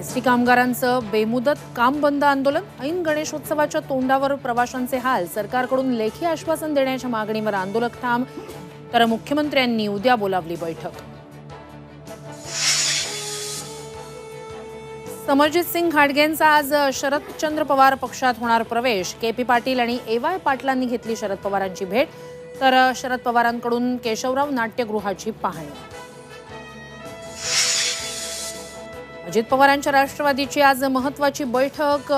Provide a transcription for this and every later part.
ST कामगारांचं बेमुदत काम बंद आंदोलन, ऐन गणेशोत्सवाच्या तोंडावर प्रवाशांचे हाल, सरकारकडून लेखी आश्वासन देण्याच्या मागणीवर आंदोलक ठाम, तर मुख्यमंत्र्यांनी उद्या बोलावली बैठक। समरजित सिंग घाटगेंचा आज शरदचंद्र पवार पक्षात होणार प्रवेश, के.पी. पाटील आणि ए.वाय. पाटलांनी घेतली शरद पवारांची भेट, तर शरद पवारांकडून केशवराव नाट्यगृहाची पाहणी। अजित पवारांच्या राष्ट्रवादीची आज महत्त्वाची बैठक,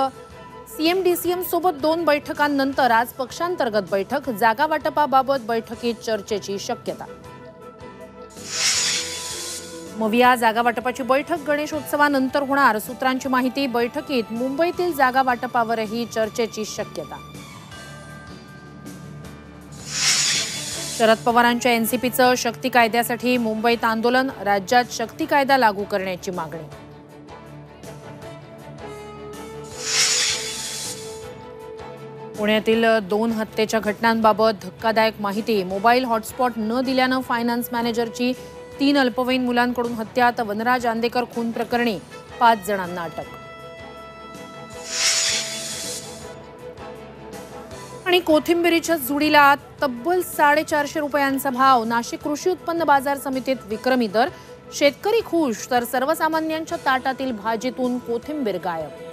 सीएम-डीसीएम सोबत 2 बैठकांनंतर आज पक्षांतर्गत बैठक, जागा वाटपाबाबत बैठकीत चर्चेची शक्यता। मविया जागा वाटपाची बैठक गणेशोत्सवानंतर होणार, सूत्रांची माहिती, बैठकीत मुंबईतील जागा वाटपावरही चर्चेची शक्यता। शरद पवारांच्या एनसीपीचं शक्ती कायद्यासाठी मुंबईत आंदोलन, राज्यात शक्ती कायदा लागू करण्याची मागणी। पुण्यातील 2 हत्येच्या घटनांबाबत धक्कादायक माहिती, मोबाईल हॉटस्पॉट न दिल्यानं फायनान्स मॅनेजरची 3 अल्पवयीन मुलांकडून हत्या, तर वनराज आंदेकर खून प्रकरणी 5 जणांना अटक। आणि कोथिंबिरीच्या जुडीला तब्बल 450 रुपयांचा भाव, नाशिक कृषी उत्पन्न बाजार समितीत विक्रमी दर, शेतकरी खुश, तर सर्वसामान्यांच्या ताटातील भाजीतून कोथिंबीर गायब।